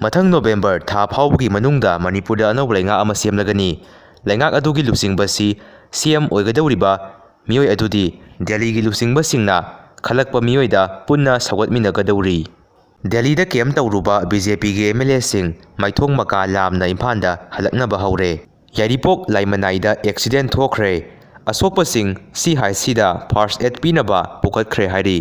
ꯃꯊꯪ ꯅꯣꯚꯦꯝꯕꯔ ꯊꯥ ꯐꯥꯎꯕꯒꯤ ꯃꯅꯨꯡꯗ ꯃꯅꯤꯄꯨꯔꯗ ꯑꯅꯧꯕ ꯂꯩꯉꯥꯛ ꯑꯃ ꯁꯦꯝꯂꯒꯅꯤ꯫ ꯂꯩꯉꯥꯛ ꯑꯗꯨꯒꯤ ꯂꯨꯆꯤꯡꯕꯁꯤ ꯁꯤꯑꯦꯝ ꯑꯣꯏꯒꯗꯧꯔꯤꯕ ꯃꯤꯑꯣꯏ ꯑꯗꯨꯗꯤ ꯗꯦꯜꯂꯤꯒꯤ ꯂꯨꯆꯤꯡꯕꯁꯤꯡꯅ ꯈꯜꯂꯛꯄ ꯃꯤꯑꯣꯏꯗ ꯄꯨꯟꯅ ꯁꯧꯒꯠꯃꯤꯟꯅꯒꯗꯧꯔꯤ꯫ ꯗꯦꯜꯂꯤꯗ ꯀꯦꯝꯞ ꯇꯧꯔꯨꯕ ꯕꯤꯖꯦꯄꯤꯒꯤ ꯑꯦꯝ.ꯑꯦꯜ.ꯑꯦꯁꯤꯡ ꯃꯥꯏꯊꯣꯡ ꯃꯀꯥ ꯂꯥꯝꯅ ꯏꯝꯐꯥꯜꯗ ꯍꯜꯂꯛꯅꯕ ꯍꯧꯔꯦ꯫ ꯌꯥꯏꯔꯤꯄꯣꯛ ꯂꯥꯏꯃꯅꯥꯏꯗ ꯑꯦꯛꯁꯤꯗꯦꯟꯠ ꯊꯣꯛꯈ꯭ꯔꯦ꯫ ꯑꯁꯣꯛꯄꯁꯤꯡ ꯁꯤ.ꯍꯩꯆ.ꯁꯤꯗ ꯐꯥꯔꯁ ꯑꯦꯗ ꯄꯤꯅꯕ ꯄꯨꯈꯠꯈ꯭ꯔꯦ ꯍꯥꯏꯔꯤ꯫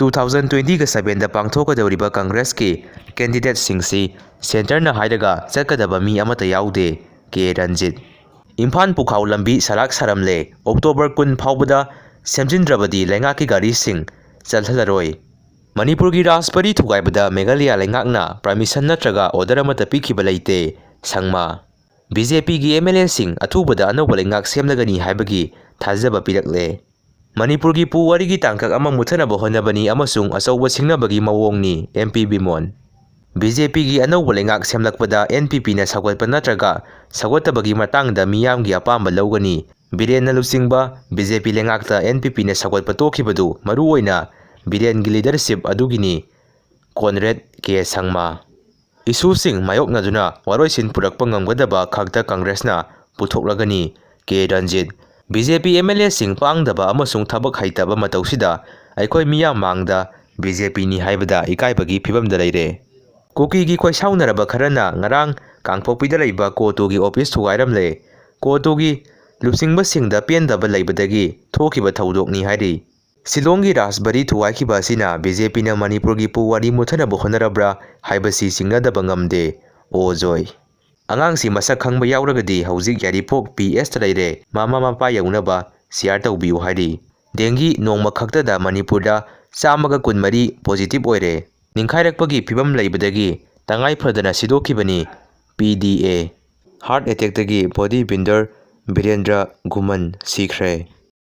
2027ꯗ ꯄꯥꯡꯊꯣꯛꯀꯗꯧꯔꯤꯕ ꯀꯪꯒ꯭ꯔꯦꯁꯀꯤ ꯀꯦꯟꯗꯤꯗꯦꯠꯁꯤꯡꯁꯤ ꯁꯦꯟꯇꯔꯅ ꯍꯥꯏꯔꯒ ꯆꯠꯀꯗꯕ ꯃꯤ ꯑꯃꯠꯇ ꯌꯥꯎꯗꯦ꯫ ꯀꯦ. ꯔꯟꯖꯤꯠ ꯏꯝꯐꯥꯜ ꯄꯨꯈꯥꯎ ꯂꯝꯕꯤ ꯁꯔꯥꯛ ꯁꯥꯔꯝꯂꯦ꯫ ꯑꯣꯛꯇꯣꯕꯔ 10 ꯐꯥꯎꯕꯗ ꯁꯦꯝꯖꯤꯟꯗ꯭ꯔꯕꯗꯤ ꯂꯩꯉꯥꯛꯀꯤ ꯒꯥꯔꯤꯁꯤꯡ ꯆꯠꯍꯜꯂꯔꯣꯏ꯫ ꯃꯅꯤꯄꯨꯔꯒꯤ ꯔꯥꯖꯄꯔꯤ ꯊꯨꯒꯥꯏꯕꯗ ꯃꯦꯘꯥꯂꯌꯥ ꯂꯩꯉꯥꯛꯅ ꯄꯔꯃꯤꯁꯟ ꯅꯠꯇ꯭ꯔꯒ ꯑꯣꯔꯗꯔ ꯑꯃꯠꯇ ꯄꯤꯈꯤꯕ ꯂꯩꯇꯦ꯫ ꯁꯪꯃꯥ ꯕꯤ.ꯖꯦ.ꯄꯤꯒꯤ ꯑꯦꯝ.ꯑꯦꯜ.ꯑꯦꯁꯤꯡ ꯑꯊꯨꯕꯗ ꯑꯅꯧꯕ ꯂꯩꯉꯥꯛ ꯁꯦꯝꯂꯒꯅꯤ ꯍꯥꯏꯕꯒꯤ ꯊꯥꯖꯕ ꯄꯤꯔꯛꯂꯦ꯫ ꯃꯅꯤꯄꯨꯔꯒꯤ ꯄꯨꯋꯥꯔꯤꯒꯤ ꯇꯥꯡꯀꯛ ꯑꯃ ꯃꯨꯠꯊꯅꯕ ꯍꯣꯠꯅꯕꯅꯤ ꯑꯃꯁꯨꯡ ꯑꯆꯧꯕ ꯁꯤꯡꯅꯕꯒꯤ ꯃꯑꯣꯡꯅꯤ꯫ ꯑꯦꯝ.ꯄꯤ. ꯕꯤꯃꯣꯟ ꯕꯤ.ꯖꯦ.ꯄꯤꯒꯤ ꯑꯅꯧꯕ ꯂꯩꯉꯥꯛ ꯁꯦꯝꯂꯛꯄꯗ ꯑꯦꯟ.ꯄꯤ.ꯄꯤꯅ ꯁꯧꯒꯠꯄ ꯅꯠꯇ꯭ꯔꯒ ꯁꯧꯒꯠꯇꯕꯒꯤ ꯃꯇꯥꯡꯗ ꯃꯤꯌꯥꯝꯒꯤ ꯑꯄꯥꯝꯕ ꯂꯧꯒꯅꯤ꯫ ꯕꯤꯔꯦꯟꯅ ꯂꯨꯆꯤꯡꯕ ꯕꯤ.ꯖꯦ.ꯄꯤ ꯂꯩꯉꯥꯛꯇ ꯑꯦꯟ.ꯄꯤ.ꯄꯤꯅ ꯁꯧꯒꯠꯄ ꯇꯣꯛꯈꯤꯕꯗꯨ ꯃꯔꯨꯑꯣꯏꯅ ꯕꯤꯔꯦꯟꯒꯤ ꯂꯤꯗꯔꯁꯤꯞ ꯑꯗꯨꯒꯤꯅꯤ꯫ ꯀꯣꯟꯔꯦꯗ ꯀꯦ. ꯁꯪꯃꯥ ꯏꯁꯨꯁꯤꯡ ꯃꯥꯌꯣꯛꯅꯗꯨꯅ ꯋꯥꯔꯣꯏꯁꯤꯟ ꯄꯨꯔꯛꯄ ꯉꯝꯒꯗꯕ ꯈꯛꯇ ꯀꯪꯒ꯭ꯔꯦꯁꯅ ꯄꯨꯊꯣꯛꯂꯒꯅꯤ꯫ ꯀꯦ. ꯔꯟꯖꯤꯠ ꯕꯤ.ꯖꯦ.ꯄꯤ ꯑꯦꯝ.ꯑꯦꯜ.ꯑꯦꯁꯤꯡ ꯄꯥꯡꯗꯕ ꯑꯃꯁꯨꯡ ꯊꯕꯛ ꯍꯩꯇꯕ ꯃꯇꯧꯁꯤꯗ ꯑꯩꯈꯣꯏ ꯃꯤꯌꯥꯝ ꯃꯥꯡꯗ ꯕꯤ.ꯖꯦ.ꯄꯤꯅꯤ ꯍꯥꯏꯕꯗ ꯏꯀꯥꯏꯕꯒꯤ ꯐꯤꯚꯝꯗ ꯂꯩꯔꯦ꯫ ꯀꯨꯀꯤꯒꯤ ꯈꯣꯏꯁꯥꯎꯅꯔꯕ ꯈꯔꯅ ꯉꯔꯥꯡ ꯀꯥꯡꯄꯣꯛꯄꯤꯗ ꯂꯩꯕ ꯀꯣ.ꯇꯨꯒꯤ ꯑꯣꯐꯤꯁ ꯊꯨꯒꯥꯏꯔꯝꯂꯦ꯫ ꯀꯣ.ꯇꯨꯒꯤ ꯂꯨꯆꯤꯡꯕꯁꯤꯡꯗ ꯄꯦꯟꯗꯕ ꯂꯩꯕꯗꯒꯤ ꯊꯣꯛꯈꯤꯕ ꯊꯧꯗꯣꯛꯅꯤ ꯍꯥꯏꯔꯤ꯫ ꯁꯤꯂꯣꯡꯒꯤ ꯔꯥꯖꯕꯔꯤ ꯊꯨꯒꯥꯏꯈꯤꯕ ꯑꯁꯤꯅ ꯕꯤ.ꯖꯦ.ꯄꯤꯅ ꯃꯅꯤꯄꯨꯔꯒꯤ ꯄꯨꯋꯥꯔꯤ ꯃꯨꯠꯊꯅꯕ ꯍꯣꯠꯅꯔꯕ꯭ꯔꯥ ꯍꯥꯏꯕꯁꯤ ꯆꯤꯡꯅꯗꯕ ꯉꯝꯗꯦ꯫ ꯑꯣ. ꯖꯣꯏ ꯑꯉꯥꯡꯁꯤ ꯃꯁꯛ ꯈꯪꯕ ꯌꯥꯎꯔꯒꯗꯤ ꯍꯧꯖꯤꯛ ꯌꯥꯏꯔꯤꯄꯣꯛ ꯄꯤ.ꯑꯦꯆꯇ ꯂꯩꯔꯦ꯫ ꯃꯃꯥ ꯃꯄꯥ ꯌꯧꯅꯕ ꯁꯤꯌꯥꯔ ꯇꯧꯕꯤꯌꯨ ꯍꯥꯏꯔꯤ꯫ ꯗꯦꯡꯒꯤ ꯅꯣꯡꯃ ꯈꯛꯇꯗ ꯃꯅꯤꯄꯨꯔꯗ 124 ꯄꯣꯖꯤꯇꯤꯚ ꯑꯣꯏꯔꯦ꯫ ꯅꯤꯡꯈꯥꯏꯔꯛꯄꯒꯤ ꯐꯤꯚꯝ ꯂꯩꯕꯗꯒꯤ ꯇꯉꯥꯏꯐꯗꯅ ꯁꯤꯗꯣꯛꯈꯤꯕꯅꯤ꯫ ꯄꯤ.ꯗꯤ.ꯑꯦ ꯍꯥꯔꯠ ꯑꯦꯇꯦꯛꯇꯒꯤ ꯕꯣꯗꯤ ꯕꯤꯜꯗꯔ ꯕꯤꯔꯦꯟꯗ꯭ꯔ ꯒꯨꯃꯟ ꯁꯤꯈ꯭ꯔꯦ꯫